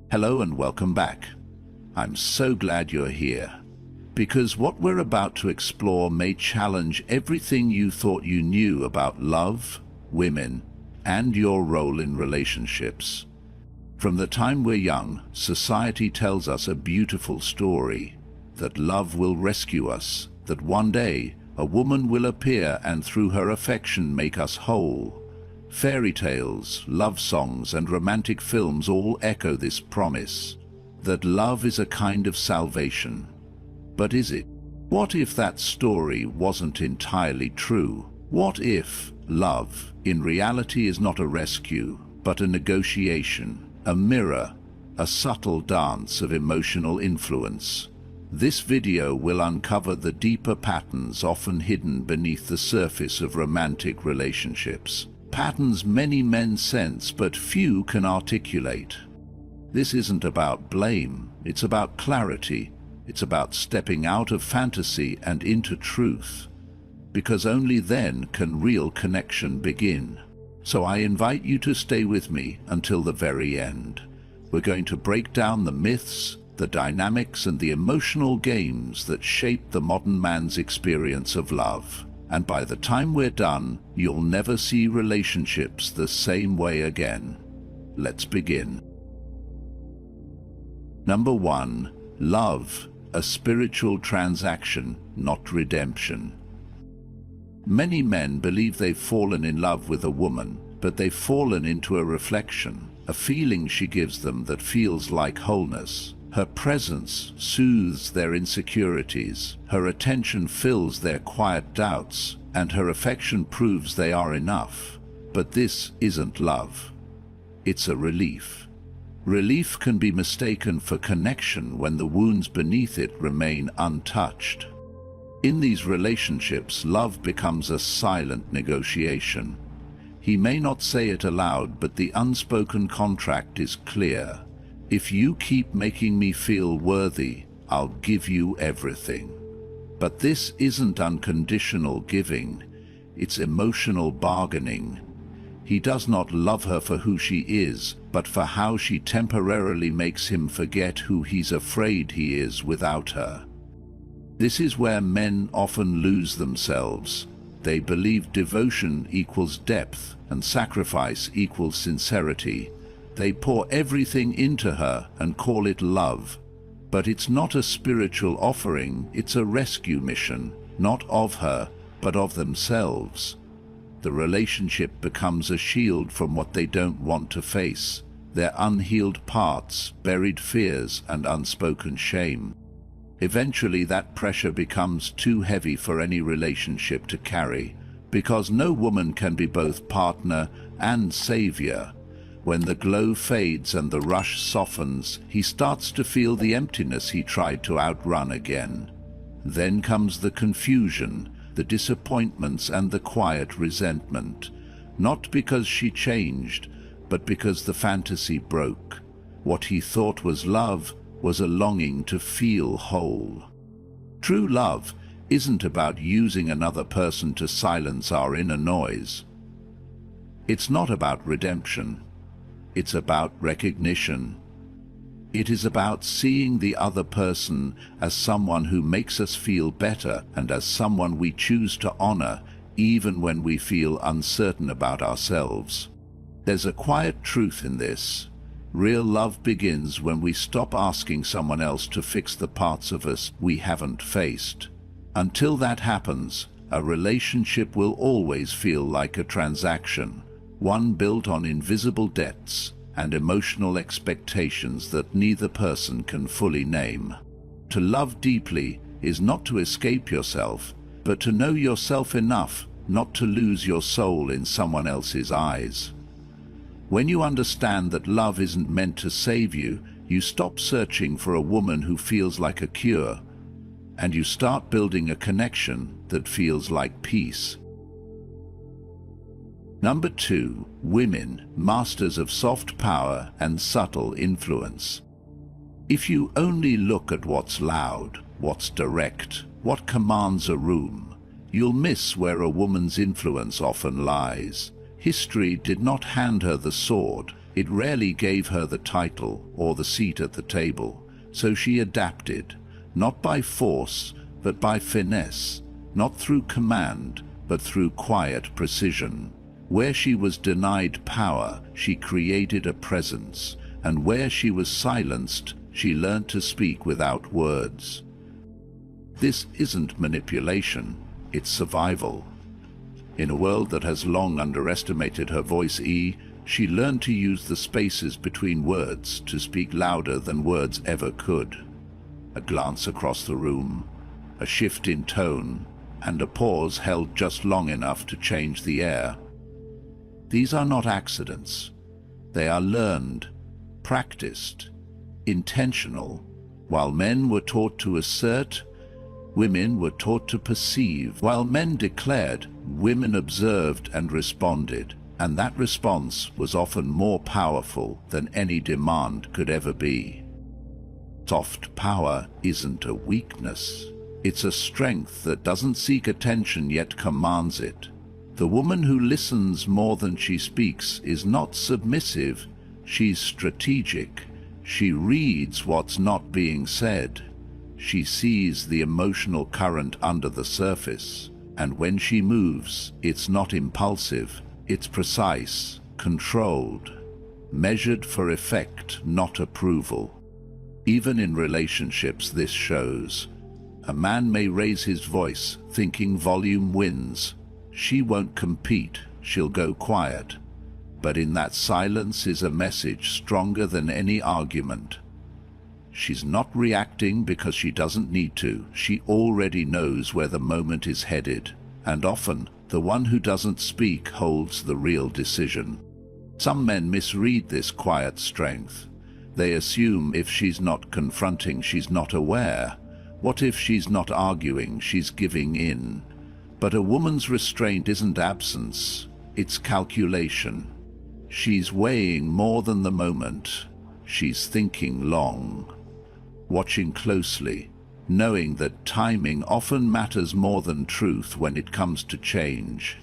Hello and welcome back. I'm so glad you're here, because what we're about to explore may challenge everything you thought you knew about love, women, and your role in relationships. From the time we're young, society tells us a beautiful story, that love will rescue us, that one day a woman will appear and through her affection make us whole. Fairy tales, love songs, and romantic films all echo this promise, that love is a kind of salvation. But is it? What if that story wasn't entirely true? What if love, in reality, is not a rescue, but a negotiation, a mirror, a subtle dance of emotional influence? This video will uncover the deeper patterns often hidden beneath the surface of romantic relationships. Patterns many men sense but few can articulate. This isn't about blame, it's about clarity. It's about stepping out of fantasy and into truth, because only then can real connection begin. So I invite you to stay with me until the very end. We're going to break down the myths, the dynamics, and the emotional games that shape the modern man's experience of love. And by the time we're done, you'll never see relationships the same way again. Let's begin. Number 1. Love, a spiritual transaction, not redemption. Many men believe they've fallen in love with a woman, but they've fallen into a reflection, a feeling she gives them that feels like wholeness. Her presence soothes their insecurities, her attention fills their quiet doubts, and her affection proves they are enough. But this isn't love. It's a relief. Relief can be mistaken for connection when the wounds beneath it remain untouched. In these relationships, love becomes a silent negotiation. He may not say it aloud, but the unspoken contract is clear. If you keep making me feel worthy, I'll give you everything. But this isn't unconditional giving, it's emotional bargaining. He does not love her for who she is, but for how she temporarily makes him forget who he's afraid he is without her. This is where men often lose themselves. They believe devotion equals depth and sacrifice equals sincerity. They pour everything into her and call it love. But it's not a spiritual offering, it's a rescue mission, not of her, but of themselves. The relationship becomes a shield from what they don't want to face, their unhealed parts, buried fears, and unspoken shame. Eventually that pressure becomes too heavy for any relationship to carry, because no woman can be both partner and savior. When the glow fades and the rush softens, he starts to feel the emptiness he tried to outrun again. Then comes the confusion, the disappointments, and the quiet resentment. Not because she changed, but because the fantasy broke. What he thought was love was a longing to feel whole. True love isn't about using another person to silence our inner noise. It's not about redemption. It's about recognition. It is about seeing the other person as someone who makes us feel better and as someone we choose to honor even when we feel uncertain about ourselves. There's a quiet truth in this. Real love begins when we stop asking someone else to fix the parts of us we haven't faced. Until that happens, a relationship will always feel like a transaction, one built on invisible debts and emotional expectations that neither person can fully name. To love deeply is not to escape yourself, but to know yourself enough not to lose your soul in someone else's eyes. When you understand that love isn't meant to save you, you stop searching for a woman who feels like a cure, and you start building a connection that feels like peace. Number 2. Women, masters of soft power and subtle influence. If you only look at what's loud, what's direct, what commands a room, you'll miss where a woman's influence often lies. History did not hand her the sword, It rarely gave her the title or the seat at the table, so she adapted, not by force, but by finesse, not through command, but through quiet precision. Where she was denied power, she created a presence, and where she was silenced, she learned to speak without words. This isn't manipulation, it's survival. In a world that has long underestimated her voice, she learned to use the spaces between words to speak louder than words ever could. A glance across the room, a shift in tone, and a pause held just long enough to change the air. These are not accidents. They are learned, practiced, intentional. While men were taught to assert, women were taught to perceive. While men declared, women observed and responded, and that response was often more powerful than any demand could ever be. Soft power isn't a weakness. It's a strength that doesn't seek attention yet commands it. The woman who listens more than she speaks is not submissive, she's strategic. She reads what's not being said. She sees the emotional current under the surface, and when she moves, it's not impulsive, it's precise, controlled, measured for effect, not approval. Even in relationships this shows. A man may raise his voice, thinking volume wins. She won't compete, she'll go quiet. But in that silence is a message stronger than any argument. She's not reacting because she doesn't need to. She already knows where the moment is headed. And often, the one who doesn't speak holds the real decision. Some men misread this quiet strength. They assume if she's not confronting, she's not aware. What if she's not arguing, she's giving in? But a woman's restraint isn't absence, it's calculation. She's weighing more than the moment. She's thinking long, watching closely, knowing that timing often matters more than truth when it comes to change.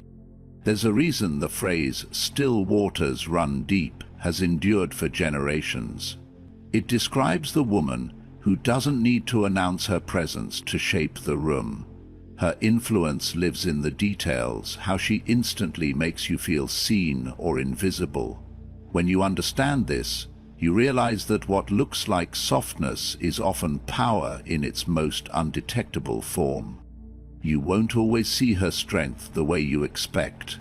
There's a reason the phrase, "still waters run deep," has endured for generations. It describes the woman who doesn't need to announce her presence to shape the room. Her influence lives in the details, how she instantly makes you feel seen or invisible. When you understand this, you realize that what looks like softness is often power in its most undetectable form. You won't always see her strength the way you expect,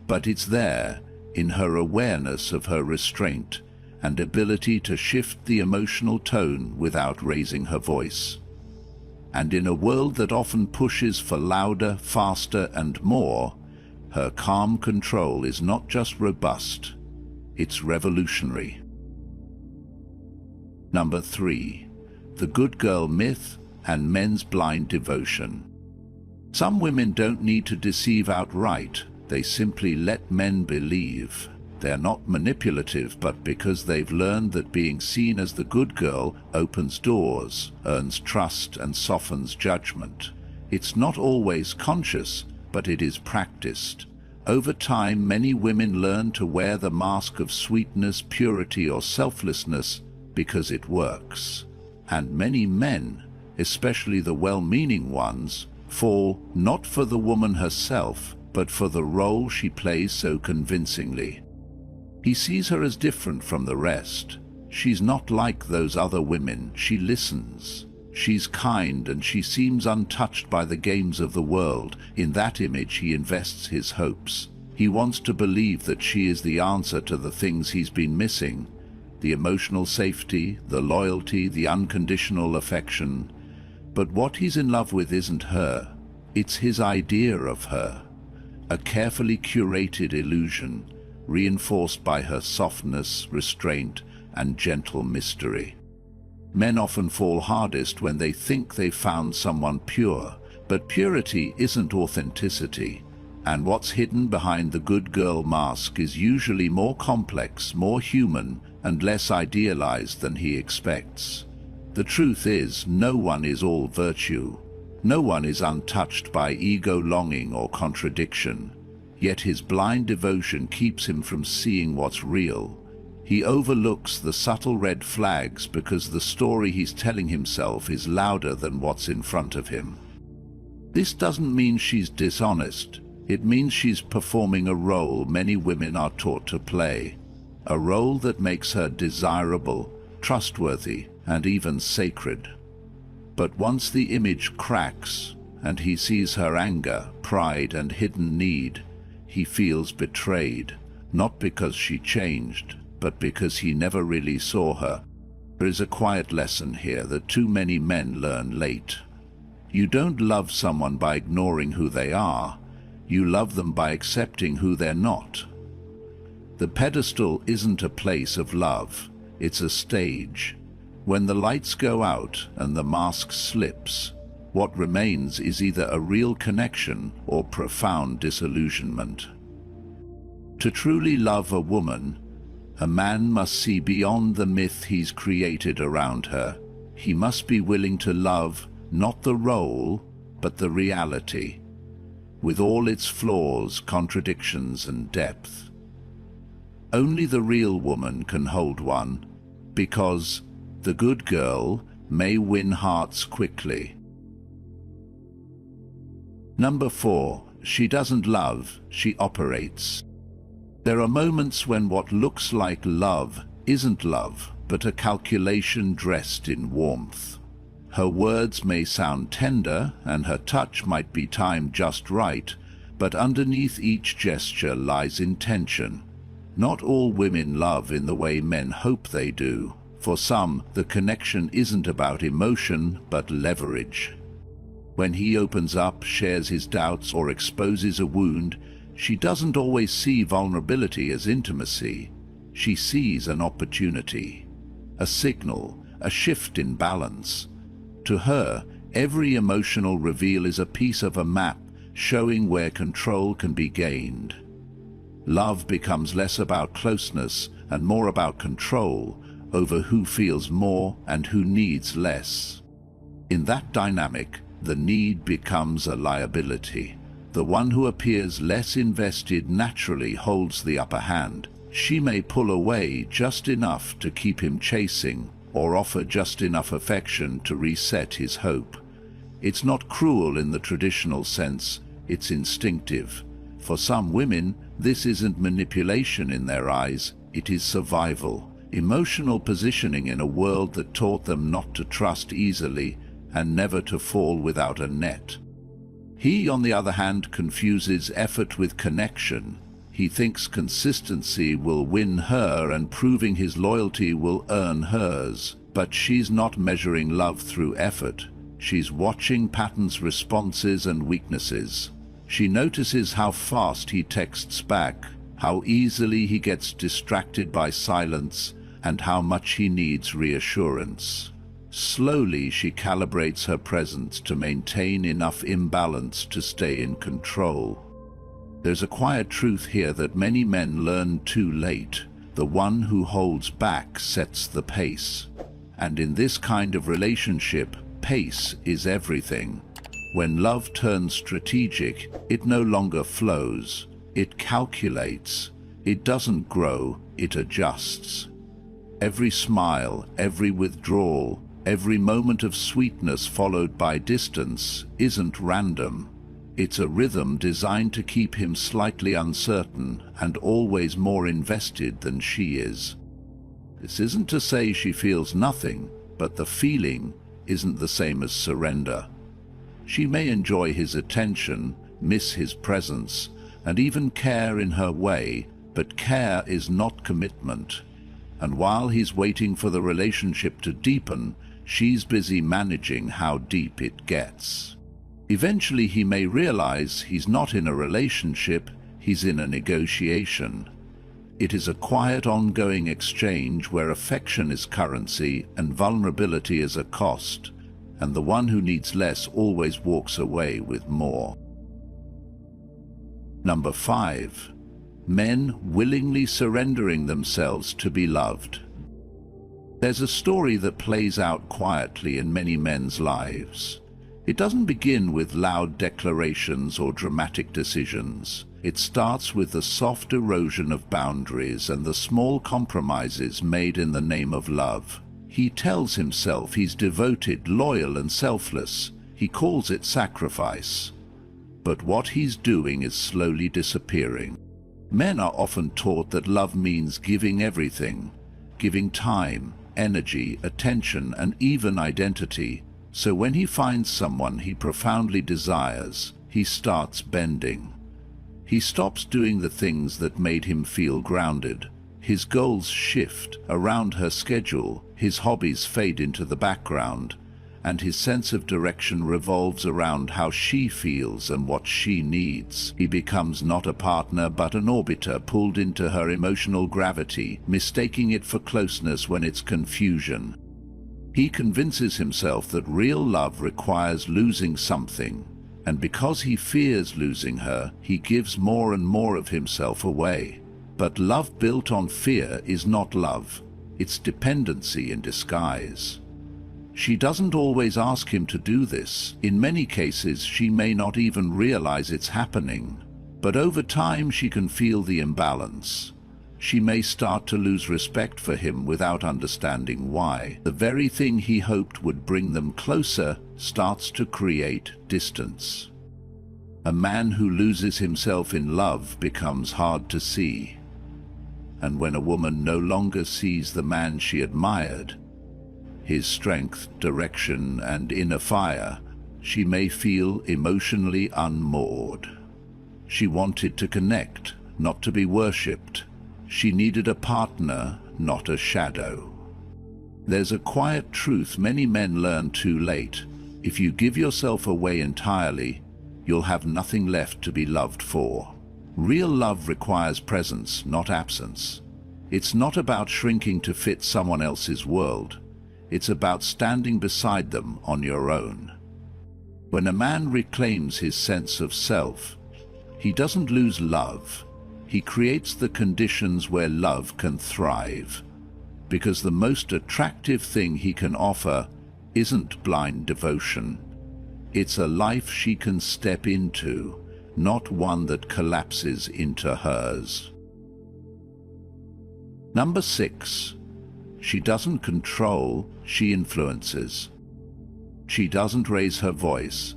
but it's there, in her awareness of her restraint and ability to shift the emotional tone without raising her voice. And in a world that often pushes for louder, faster, and more, her calm control is not just robust, it's revolutionary. Number 3. The good girl myth and men's blind devotion. Some women don't need to deceive outright, they simply let men believe. They're not manipulative, but because they've learned that being seen as the good girl opens doors, earns trust, and softens judgment. It's not always conscious, but it is practiced. Over time, many women learn to wear the mask of sweetness, purity, or selflessness because it works. And many men, especially the well-meaning ones, fall not for the woman herself, but for the role she plays so convincingly. He sees her as different from the rest. She's not like those other women. She listens. She's kind, and she seems untouched by the games of the world. In that image he invests his hopes. He wants to believe that she is the answer to the things he's been missing. The emotional safety, the loyalty, the unconditional affection. But what he's in love with isn't her. It's his idea of her. A carefully curated illusion, reinforced by her softness, restraint, and gentle mystery. Men often fall hardest when they think they've found someone pure, but purity isn't authenticity, and what's hidden behind the good girl mask is usually more complex, more human, and less idealized than he expects. The truth is, no one is all virtue. No one is untouched by ego, longing, or contradiction. Yet his blind devotion keeps him from seeing what's real. He overlooks the subtle red flags because the story he's telling himself is louder than what's in front of him. This doesn't mean she's dishonest. It means she's performing a role many women are taught to play, a role that makes her desirable, trustworthy, and even sacred. But once the image cracks, and he sees her anger, pride, and hidden need, he feels betrayed, not because she changed, but because he never really saw her. There is a quiet lesson here that too many men learn late. You don't love someone by ignoring who they are. You love them by accepting who they're not. The pedestal isn't a place of love, it's a stage. When the lights go out and the mask slips, what remains is either a real connection or profound disillusionment. To truly love a woman, a man must see beyond the myth he's created around her. He must be willing to love not the role, but the reality, with all its flaws, contradictions, and depth. Only the real woman can hold one, because the good girl may win hearts quickly. Number 4. She doesn't love, she operates. There are moments when what looks like love isn't love, but a calculation dressed in warmth. Her words may sound tender, and her touch might be timed just right, but underneath each gesture lies intention. Not all women love in the way men hope they do. For some, the connection isn't about emotion, but leverage. When he opens up, shares his doubts, or exposes a wound, she doesn't always see vulnerability as intimacy. She sees an opportunity, a signal, a shift in balance. To her, every emotional reveal is a piece of a map showing where control can be gained. Love becomes less about closeness and more about control over who feels more and who needs less. In that dynamic, the need becomes a liability. The one who appears less invested naturally holds the upper hand. She may pull away just enough to keep him chasing, or offer just enough affection to reset his hope. It's not cruel in the traditional sense, it's instinctive. For some women, this isn't manipulation in their eyes, it is survival, emotional positioning in a world that taught them not to trust easily and never to fall without a net. He, on the other hand, confuses effort with connection. He thinks consistency will win her and proving his loyalty will earn hers. But she's not measuring love through effort. She's watching patterns, responses, and weaknesses. She notices how fast he texts back, how easily he gets distracted by silence, and how much he needs reassurance. Slowly, she calibrates her presence to maintain enough imbalance to stay in control. There's a quiet truth here that many men learn too late. The one who holds back sets the pace. And in this kind of relationship, pace is everything. When love turns strategic, it no longer flows. It calculates. It doesn't grow, it adjusts. Every smile, every withdrawal, every moment of sweetness followed by distance isn't random. It's a rhythm designed to keep him slightly uncertain and always more invested than she is. This isn't to say she feels nothing, but the feeling isn't the same as surrender. She may enjoy his attention, miss his presence, and even care in her way, but care is not commitment. And while he's waiting for the relationship to deepen, she's busy managing how deep it gets. Eventually he may realize he's not in a relationship, he's in a negotiation. It is a quiet, ongoing exchange where affection is currency and vulnerability is a cost, and the one who needs less always walks away with more. Number 5. Men willingly surrendering themselves to be loved. There's a story that plays out quietly in many men's lives. It doesn't begin with loud declarations or dramatic decisions. It starts with the soft erosion of boundaries and the small compromises made in the name of love. He tells himself he's devoted, loyal, and selfless. He calls it sacrifice. But what he's doing is slowly disappearing. Men are often taught that love means giving everything, giving time, energy, attention, and even identity. So when he finds someone he profoundly desires, he starts bending. He stops doing the things that made him feel grounded. His goals shift around her schedule, his hobbies fade into the background, and his sense of direction revolves around how she feels and what she needs. He becomes not a partner but an orbiter pulled into her emotional gravity, mistaking it for closeness when it's confusion. He convinces himself that real love requires losing something, and because he fears losing her, he gives more and more of himself away. But love built on fear is not love. It's dependency in disguise. She doesn't always ask him to do this. In many cases, she may not even realize it's happening. But over time, she can feel the imbalance. She may start to lose respect for him without understanding why. The very thing he hoped would bring them closer starts to create distance. A man who loses himself in love becomes hard to see. And when a woman no longer sees the man she admired, his strength, direction, and inner fire, she may feel emotionally unmoored. She wanted to connect, not to be worshipped. She needed a partner, not a shadow. There's a quiet truth many men learn too late. If you give yourself away entirely, you'll have nothing left to be loved for. Real love requires presence, not absence. It's not about shrinking to fit someone else's world. It's about standing beside them on your own. When a man reclaims his sense of self, he doesn't lose love. He creates the conditions where love can thrive. Because the most attractive thing he can offer isn't blind devotion. It's a life she can step into, not one that collapses into hers. Number 6. She doesn't control, she influences. She doesn't raise her voice,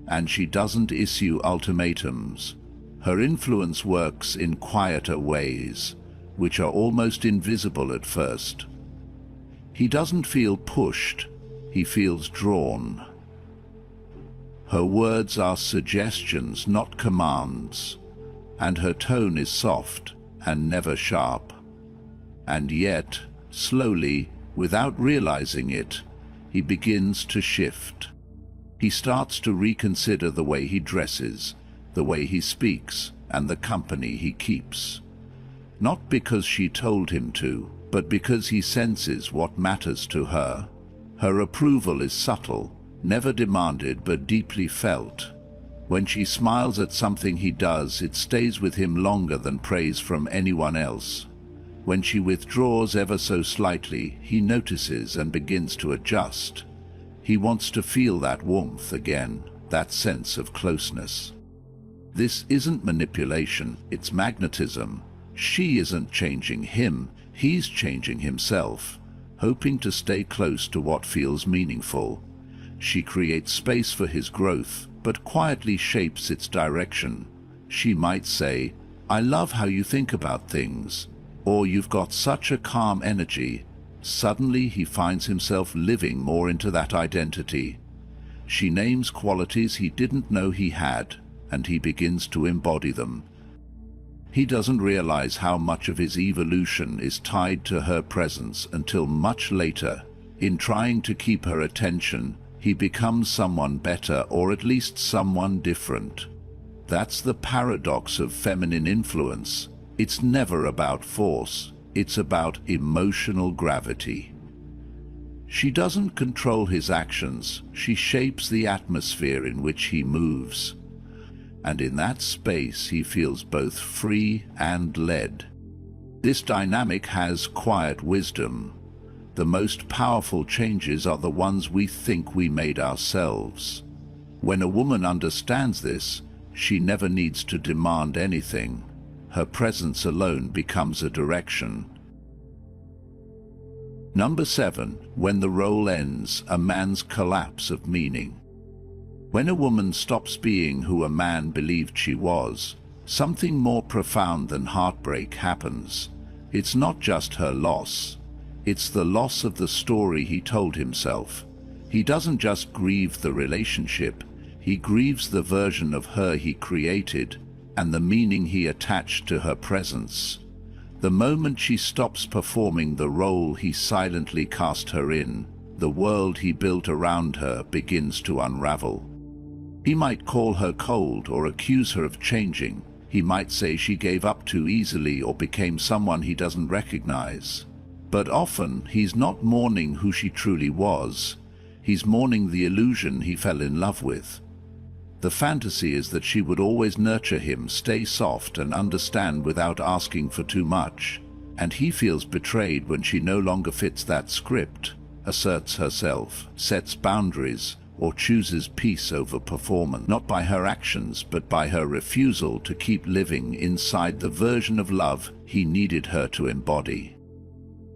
and she doesn't issue ultimatums. Her influence works in quieter ways, which are almost invisible at first. He doesn't feel pushed, he feels drawn. Her words are suggestions, not commands, and her tone is soft and never sharp. And yet, slowly, without realizing it, he begins to shift. He starts to reconsider the way he dresses, the way he speaks, and the company he keeps. Not because she told him to, but because he senses what matters to her. Her approval is subtle, never demanded but deeply felt. When she smiles at something he does, it stays with him longer than praise from anyone else. When she withdraws ever so slightly, he notices and begins to adjust. He wants to feel that warmth again, that sense of closeness. This isn't manipulation, it's magnetism. She isn't changing him, he's changing himself, hoping to stay close to what feels meaningful. She creates space for his growth, but quietly shapes its direction. She might say, "I love how you think about things," or "You've got such a calm energy." Suddenly he finds himself living more into that identity. She names qualities he didn't know he had, and he begins to embody them. He doesn't realize how much of his evolution is tied to her presence until much later. In trying to keep her attention, he becomes someone better, or at least someone different. That's the paradox of feminine influence. It's never about force, it's about emotional gravity. She doesn't control his actions, she shapes the atmosphere in which he moves. And in that space he feels both free and led. This dynamic has quiet wisdom. The most powerful changes are the ones we think we made ourselves. When a woman understands this, She never needs to demand anything. Her presence alone becomes a direction. Number 7. When the role ends, a man's collapse of meaning. When a woman stops being who a man believed she was, something more profound than heartbreak happens. It's not just her loss. It's the loss of the story he told himself. He doesn't just grieve the relationship, he grieves the version of her he created and the meaning he attached to her presence. The moment she stops performing the role he silently cast her in, the world he built around her begins to unravel. He might call her cold or accuse her of changing. He might say she gave up too easily or became someone he doesn't recognize. But often he's not mourning who she truly was. He's mourning the illusion he fell in love with. The fantasy is that she would always nurture him, stay soft and understand without asking for too much. And he feels betrayed when she no longer fits that script, asserts herself, sets boundaries, or chooses peace over performance, not by her actions but by her refusal to keep living inside the version of love he needed her to embody.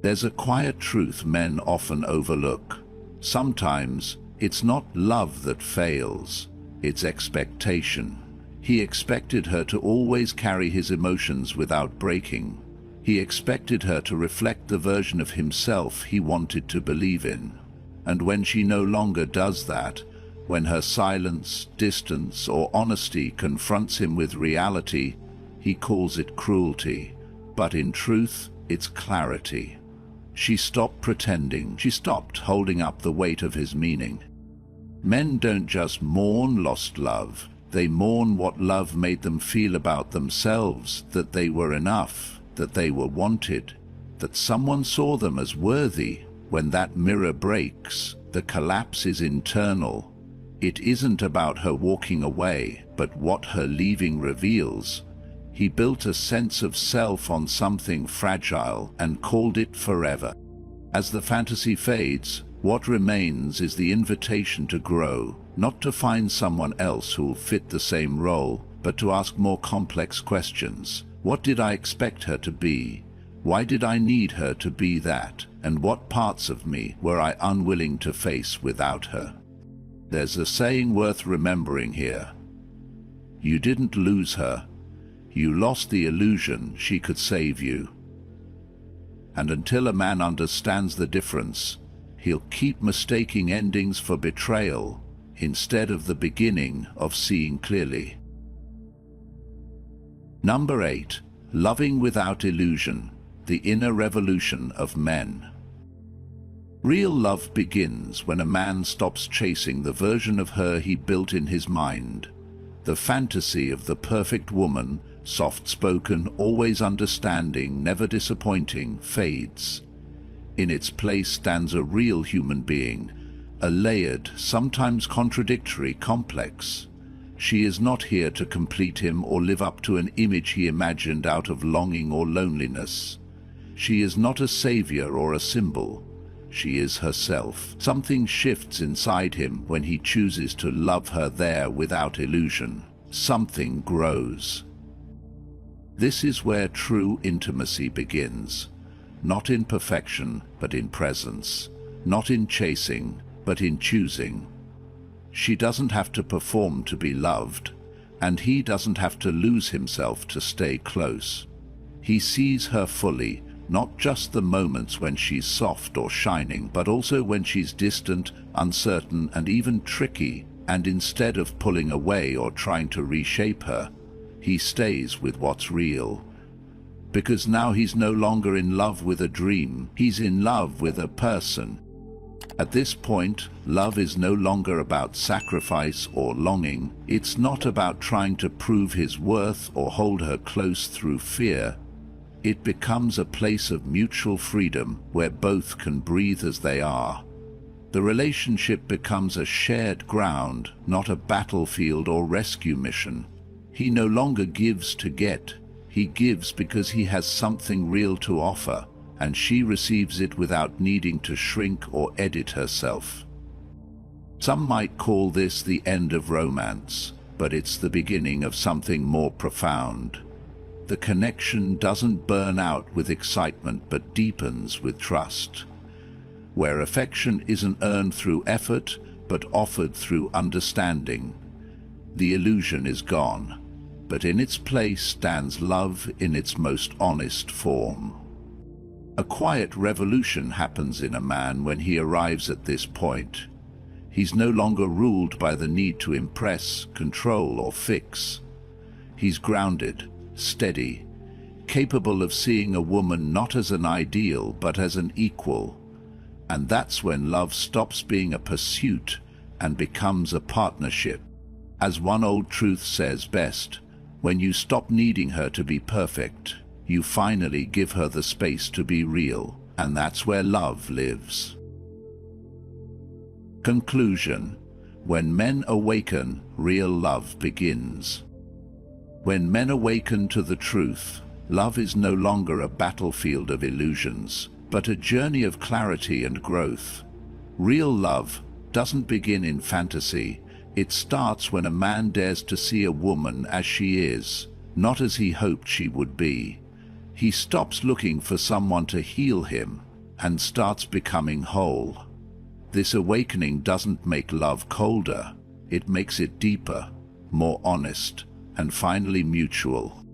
There's a quiet truth men often overlook. Sometimes it's not love that fails, it's expectation. He expected her to always carry his emotions without breaking. He expected her to reflect the version of himself he wanted to believe in. And when she no longer does that, when her silence, distance, or honesty confronts him with reality, he calls it cruelty. But in truth, it's clarity. She stopped pretending. She stopped holding up the weight of his meaning. Men don't just mourn lost love. They mourn what love made them feel about themselves, that they were enough, that they were wanted, that someone saw them as worthy. When that mirror breaks, the collapse is internal. It isn't about her walking away, but what her leaving reveals. He built a sense of self on something fragile and called it forever. As the fantasy fades, what remains is the invitation to grow, not to find someone else who'll fit the same role, but to ask more complex questions. What did I expect her to be? Why did I need her to be that? And what parts of me were I unwilling to face without her? There's a saying worth remembering here. You didn't lose her. You lost the illusion she could save you. And until a man understands the difference, he'll keep mistaking endings for betrayal instead of the beginning of seeing clearly. Number 8. Loving without illusion. The inner revolution of men. Real love begins when a man stops chasing the version of her he built in his mind. The fantasy of the perfect woman, soft-spoken, always understanding, never disappointing, fades. In its place stands a real human being, a layered, sometimes contradictory complex. She is not here to complete him or live up to an image he imagined out of longing or loneliness. She is not a savior or a symbol. She is herself. Something shifts inside him when he chooses to love her there without illusion. Something grows. This is where true intimacy begins. Not in perfection, but in presence. Not in chasing, but in choosing. She doesn't have to perform to be loved, and he doesn't have to lose himself to stay close. He sees her fully, not just the moments when she's soft or shining, but also when she's distant, uncertain, and even tricky, and instead of pulling away or trying to reshape her, he stays with what's real. Because now he's no longer in love with a dream, he's in love with a person. At this point, love is no longer about sacrifice or longing. It's not about trying to prove his worth or hold her close through fear. It becomes a place of mutual freedom where both can breathe as they are. The relationship becomes a shared ground, not a battlefield or rescue mission. He no longer gives to get. He gives because he has something real to offer, and she receives it without needing to shrink or edit herself. Some might call this the end of romance, but it's the beginning of something more profound. The connection doesn't burn out with excitement but deepens with trust. Where affection isn't earned through effort but offered through understanding, the illusion is gone, but in its place stands love in its most honest form. A quiet revolution happens in a man when he arrives at this point. He's no longer ruled by the need to impress, control, or fix. He's grounded, steady, capable of seeing a woman not as an ideal but as an equal. And that's when love stops being a pursuit and becomes a partnership. As one old truth says best, when you stop needing her to be perfect, you finally give her the space to be real, and that's where love lives. Conclusion: when men awaken, real love begins. When men awaken to the truth, love is no longer a battlefield of illusions, but a journey of clarity and growth. Real love doesn't begin in fantasy. It starts when a man dares to see a woman as she is, not as he hoped she would be. He stops looking for someone to heal him and starts becoming whole. This awakening doesn't make love colder. It makes it deeper, more honest, and finally mutual.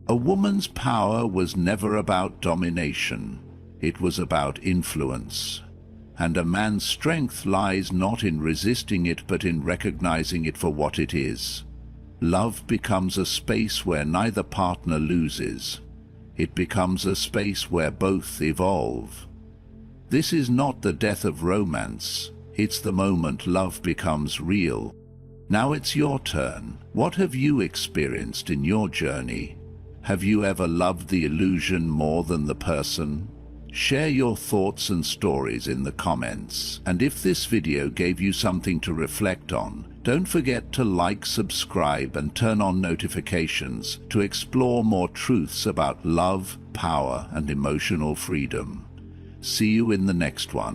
A woman's power was never about domination. It was about influence. And a man's strength lies not in resisting it but in recognizing it for what it is. Love becomes a space where neither partner loses. It becomes a space where both evolve. This is not the death of romance. It's the moment love becomes real. Now it's your turn. What have you experienced in your journey? Have you ever loved the illusion more than the person? Share your thoughts and stories in the comments. And if this video gave you something to reflect on, don't forget to like, subscribe, and turn on notifications to explore more truths about love, power, and emotional freedom. See you in the next one.